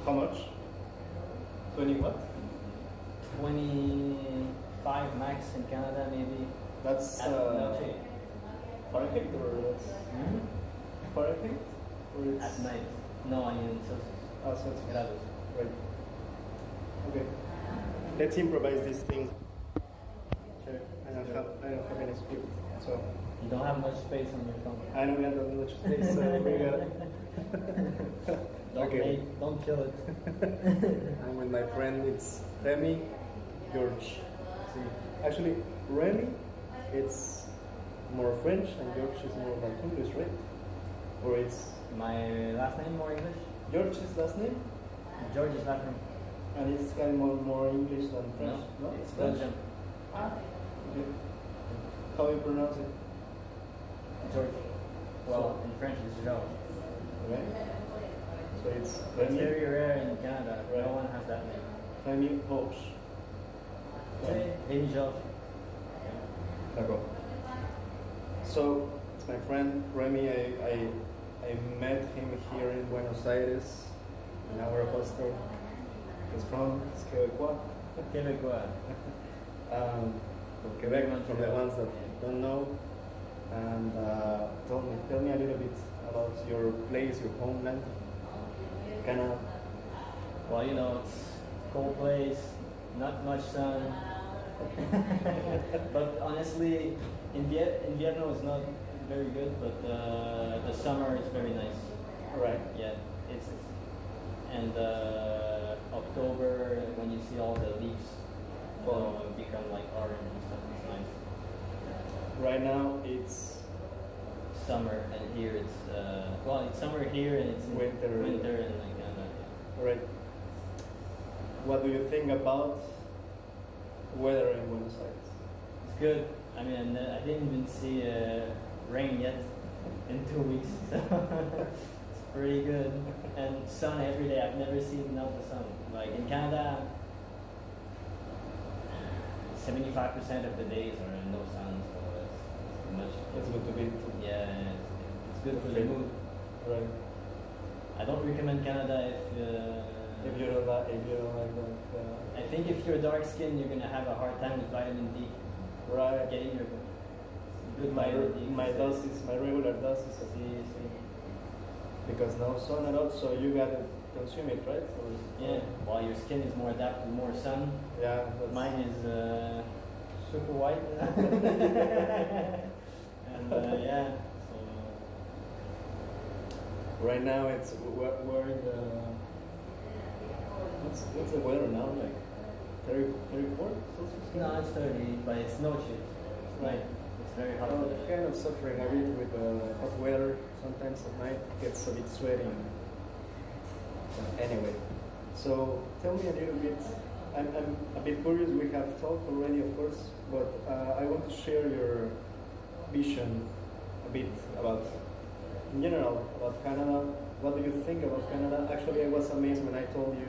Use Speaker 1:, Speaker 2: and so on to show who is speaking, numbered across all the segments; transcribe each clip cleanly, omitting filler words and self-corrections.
Speaker 1: How much? 20 what?
Speaker 2: 25 max in Canada, maybe.
Speaker 1: That's Fahrenheit or that's Fahrenheit? Or it's
Speaker 2: At night. No, I mean Celsius.
Speaker 1: Celsius.
Speaker 2: Grados.
Speaker 1: Right. Okay. Let's improvise this thing. Sure. I don't have any script, so.
Speaker 2: You don't have much space on your phone.
Speaker 1: I don't have that much space, so we got it.
Speaker 2: Don't kill it.
Speaker 1: I'm with my friend. It's Remy, George. See, actually, Remy, it's more French, and George is more like English, right? Or it's
Speaker 2: My last name more English?
Speaker 1: George's last name,
Speaker 2: George's last name.
Speaker 1: and it's kind of more English than French.
Speaker 2: No,
Speaker 1: It's
Speaker 2: Belgium.
Speaker 1: French. Okay. How do you pronounce it?
Speaker 2: George. Well, in French it's George.
Speaker 1: Okay. So it's
Speaker 2: It's
Speaker 1: Remy,
Speaker 2: very rare in Canada.
Speaker 1: Right.
Speaker 2: No one has that name.
Speaker 1: Remy George.
Speaker 2: Remy George.
Speaker 1: D'accord. So it's my friend Remy. I met him here in Buenos Aires in our hostel. He's from Quebec.
Speaker 2: Quebecois.
Speaker 1: From Quebec, from the ones that don't know. And tell me a little bit about your place, your homeland, Canada.
Speaker 2: Well, you know, it's a cold place, not much sun. But honestly, Invierno is not very good, but the summer is very nice.
Speaker 1: Right.
Speaker 2: Yeah, it's and October when you see all the leaves become like orange and stuff, it's nice.
Speaker 1: Right now it's
Speaker 2: Summer, and here it's it's summer here and it's
Speaker 1: Winter.
Speaker 2: Winter and like
Speaker 1: right. What do you think about weather in Buenos Aires?
Speaker 2: it's good. I mean, I didn't even see rain yet in 2 weeks, so it's pretty good. And sun every day. I've never seen no the sun. Like in Canada, 75% of the days are no sun, so it's much.
Speaker 1: It's good to be.
Speaker 2: Yeah, it's good for the mood.
Speaker 1: Right.
Speaker 2: I don't recommend Canada
Speaker 1: If you don't like that.
Speaker 2: I think if you're dark skinned, you're gonna have a hard time with vitamin D.
Speaker 1: Right.
Speaker 2: Getting your good
Speaker 1: My
Speaker 2: vitamin D.
Speaker 1: my regular doses of
Speaker 2: See.
Speaker 1: because no sun at all, so you gotta consume it, right? So
Speaker 2: Yeah. While your skin is more adapted to more sun.
Speaker 1: yeah.
Speaker 2: Mine is super white. And yeah. So
Speaker 1: Right now it's we're in the what's the weather now like 34 Celsius?
Speaker 2: no, it's 30, but it's no chill.
Speaker 1: Right.
Speaker 2: It's very hot.
Speaker 1: I'm kind of suffering a bit with hot weather. Sometimes at night it gets a bit sweaty. Anyway, so tell me a little bit. I'm a bit curious. We have talked already, of course, but I want to share your vision a bit about, in general, about Canada. What do you think about Canada? Actually, I was amazed when I told you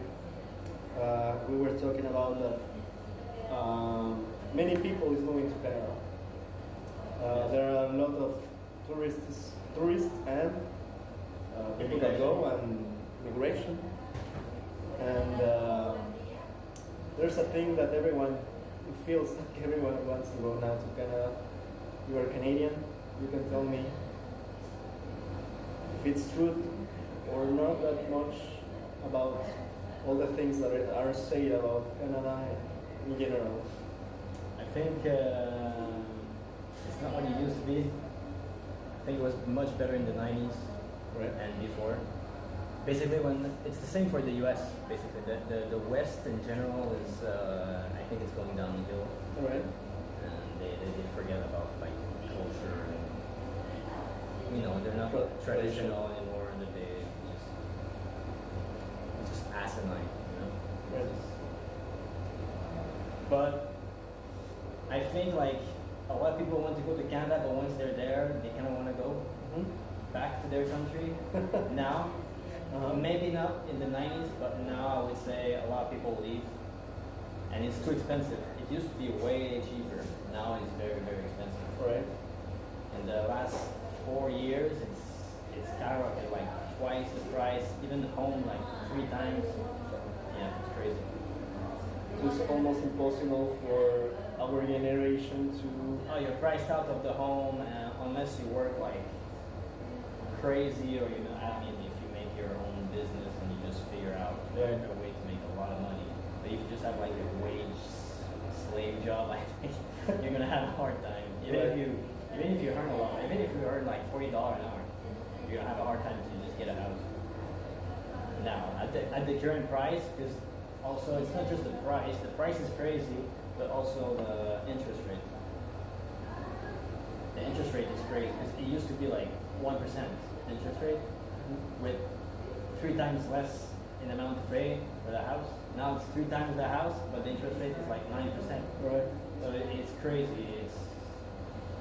Speaker 1: we were talking about that many people is going to Canada. There are a lot of tourists and people that go and migration. And there's a thing that it feels like everyone wants to go now to Canada. You are Canadian, you can tell me if it's true or not that much about all the things that are said about Canada in general.
Speaker 2: I think it's not what it used to be. I think it was much better in the 90s
Speaker 1: Right.
Speaker 2: and before. Basically, when it's the same for the U.S. Basically, the West in general is I think it's going downhill,
Speaker 1: Right.
Speaker 2: and they forget about like culture and they're not traditional anymore, and that they it's just asinine,
Speaker 1: Right.
Speaker 2: But I think like a lot of people want to go to Canada, but once they're there, they kind of want to go back to their country now. Maybe not in the 90s, but now I would say a lot of people leave, and it's too expensive. It used to be way cheaper. Now it's very, very expensive.
Speaker 1: Right.
Speaker 2: In the last 4 years, it's skyrocketed like twice the price, even home like 3 times. Yeah, it's crazy.
Speaker 1: It's almost impossible for our generation to.
Speaker 2: Oh, you're priced out of the home unless you work like crazy, or I mean, if you make your own business and you just figure out a way to make a lot of money. But if you just have like a wage slave job, I think you're gonna have a hard time. Even if you earn a lot, even if you earn like $40 an hour, you're gonna have a hard time to just get a house. Now, at the current price, because also it's not just the price is crazy, but also the interest rate. The interest rate is crazy, because it used to be like 1% interest rate, with 3 times less in amount to pay for the house. Now it's 3 times the house, but the interest rate is like 9%.
Speaker 1: Right.
Speaker 2: So it's crazy. It's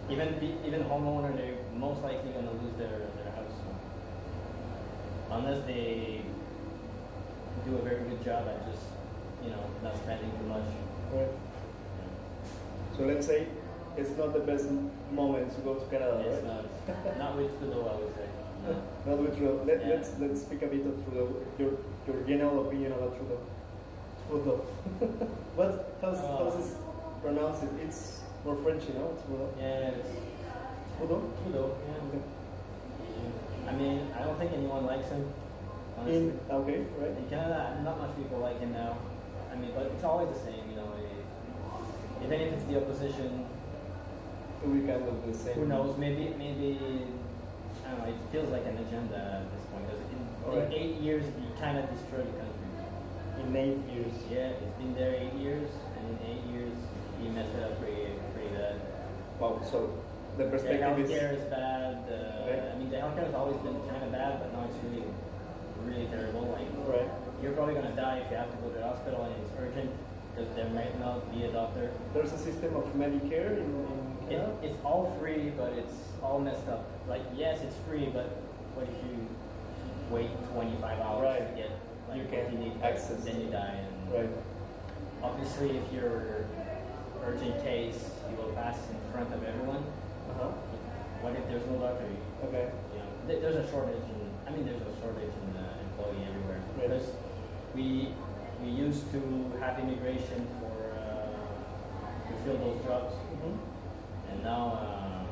Speaker 2: even homeowner, they're most likely gonna lose their house unless they do a very good job at just not spending too much.
Speaker 1: Right. So let's say it's not the best moment to go to Canada,
Speaker 2: It's
Speaker 1: right?
Speaker 2: not with Trudeau, I would say. No.
Speaker 1: Not with Trudeau. Let's speak a bit of Trudeau. Your general opinion about Trudeau. Trudeau. How's this pronounced? It's more French, Trudeau.
Speaker 2: Yeah, it's
Speaker 1: Trudeau.
Speaker 2: Trudeau. Yeah.
Speaker 1: Okay.
Speaker 2: I mean, I don't think anyone likes him. Honestly.
Speaker 1: Okay, right.
Speaker 2: In Canada, not much people like him now. I mean, but it's always the same, even if it's the opposition.
Speaker 1: We kind of the same.
Speaker 2: Who knows? Maybe I don't know. It feels like an agenda at this point. Because in 8 years, he kind of destroyed the country.
Speaker 1: In 8 years.
Speaker 2: Yeah, he's been there 8 years, and in 8 years, he messed it up pretty bad.
Speaker 1: Wow. So the perspective
Speaker 2: the healthcare is bad. I mean, the healthcare has always been kind of bad, but now it's really terrible. Like, you're probably gonna die if you have to go to the hospital and it's urgent, because there might not be a doctor.
Speaker 1: There's a system of Medicare in Canada?
Speaker 2: It's all free, but it's all messed up. Like, yes, it's free, but what if you wait 25 hours to get
Speaker 1: you
Speaker 2: what you need
Speaker 1: access,
Speaker 2: then you die. And obviously, if you're urgent case, you will pass in front of everyone. What if there's no doctor?
Speaker 1: Okay.
Speaker 2: There's a shortage in employee everywhere. Because we used to have immigration to fill those jobs, and now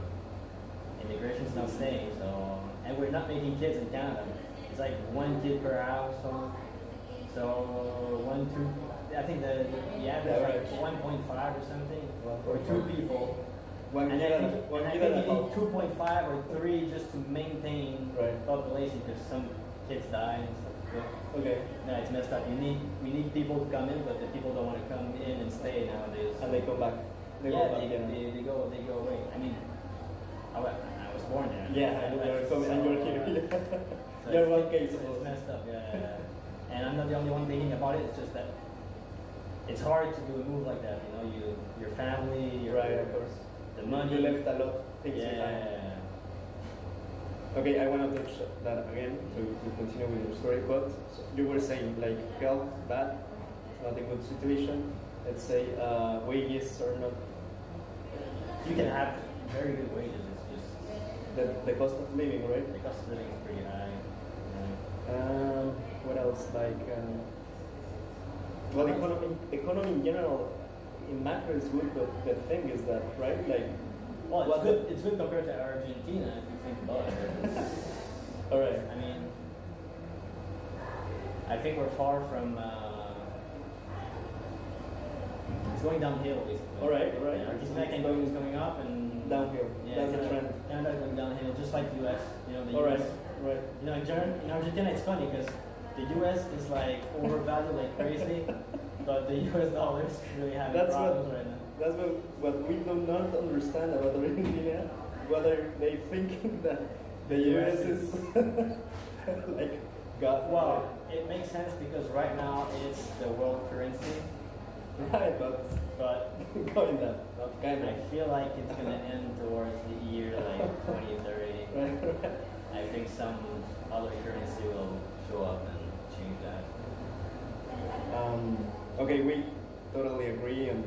Speaker 2: immigration's not staying. So, and we're not making kids in Canada. It's like 1 kid per house. So 1, 2. I think the average is like 1.5 or something for 2 people. And I think you need 2.5 or 3 just to maintain population, because some kids die and stuff.
Speaker 1: Okay.
Speaker 2: No, it's messed up. We need people to come in, but the people don't want to come in and stay nowadays.
Speaker 1: And they come back.
Speaker 2: They go away. I mean, I was born there.
Speaker 1: Yeah, you're coming and you're here.
Speaker 2: So
Speaker 1: You're one case.
Speaker 2: It's messed up. Yeah. And I'm not the only one thinking about it. It's just that it's hard to do a move like that. Your family,
Speaker 1: of course.
Speaker 2: The money.
Speaker 1: You left a lot of things behind. Okay, I want to touch that again to continue with your story. But you were saying like health bad, not a good situation. Let's say wages are not.
Speaker 2: You can have very good wages. It's just
Speaker 1: the cost of living, right?
Speaker 2: The cost of living is pretty high.
Speaker 1: What else? Like, well, economy in general, in macro is good, but the thing is that, right? Like,
Speaker 2: well, it's good compared to Argentina if you think about it.
Speaker 1: All right.
Speaker 2: I mean, I think we're far from. It's going downhill, basically.
Speaker 1: All right.
Speaker 2: Argentina is going up and
Speaker 1: downhill. That's the trend.
Speaker 2: Canada is going downhill, just like the U.S. The
Speaker 1: All
Speaker 2: U.S.
Speaker 1: Right.
Speaker 2: In Argentina, it's funny because the U.S. is like overvalued like crazy, but the U.S. dollar is really having problems right now.
Speaker 1: That's what we do not understand about Argentina. Whether they think that the U.S. is like God.
Speaker 2: Well, it makes sense because right now it's the world currency.
Speaker 1: Right, but going that, not kind of.
Speaker 2: I feel like it's gonna end towards the year like 2030.
Speaker 1: Right.
Speaker 2: I think some other currency will show up and change that.
Speaker 1: Okay, we totally agree, and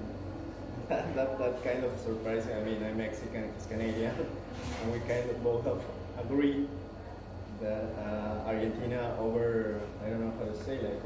Speaker 1: that kind of surprising. I mean, I'm Mexican, he's Canadian, and we kind of both agree. that Argentina over, I don't know how to say, like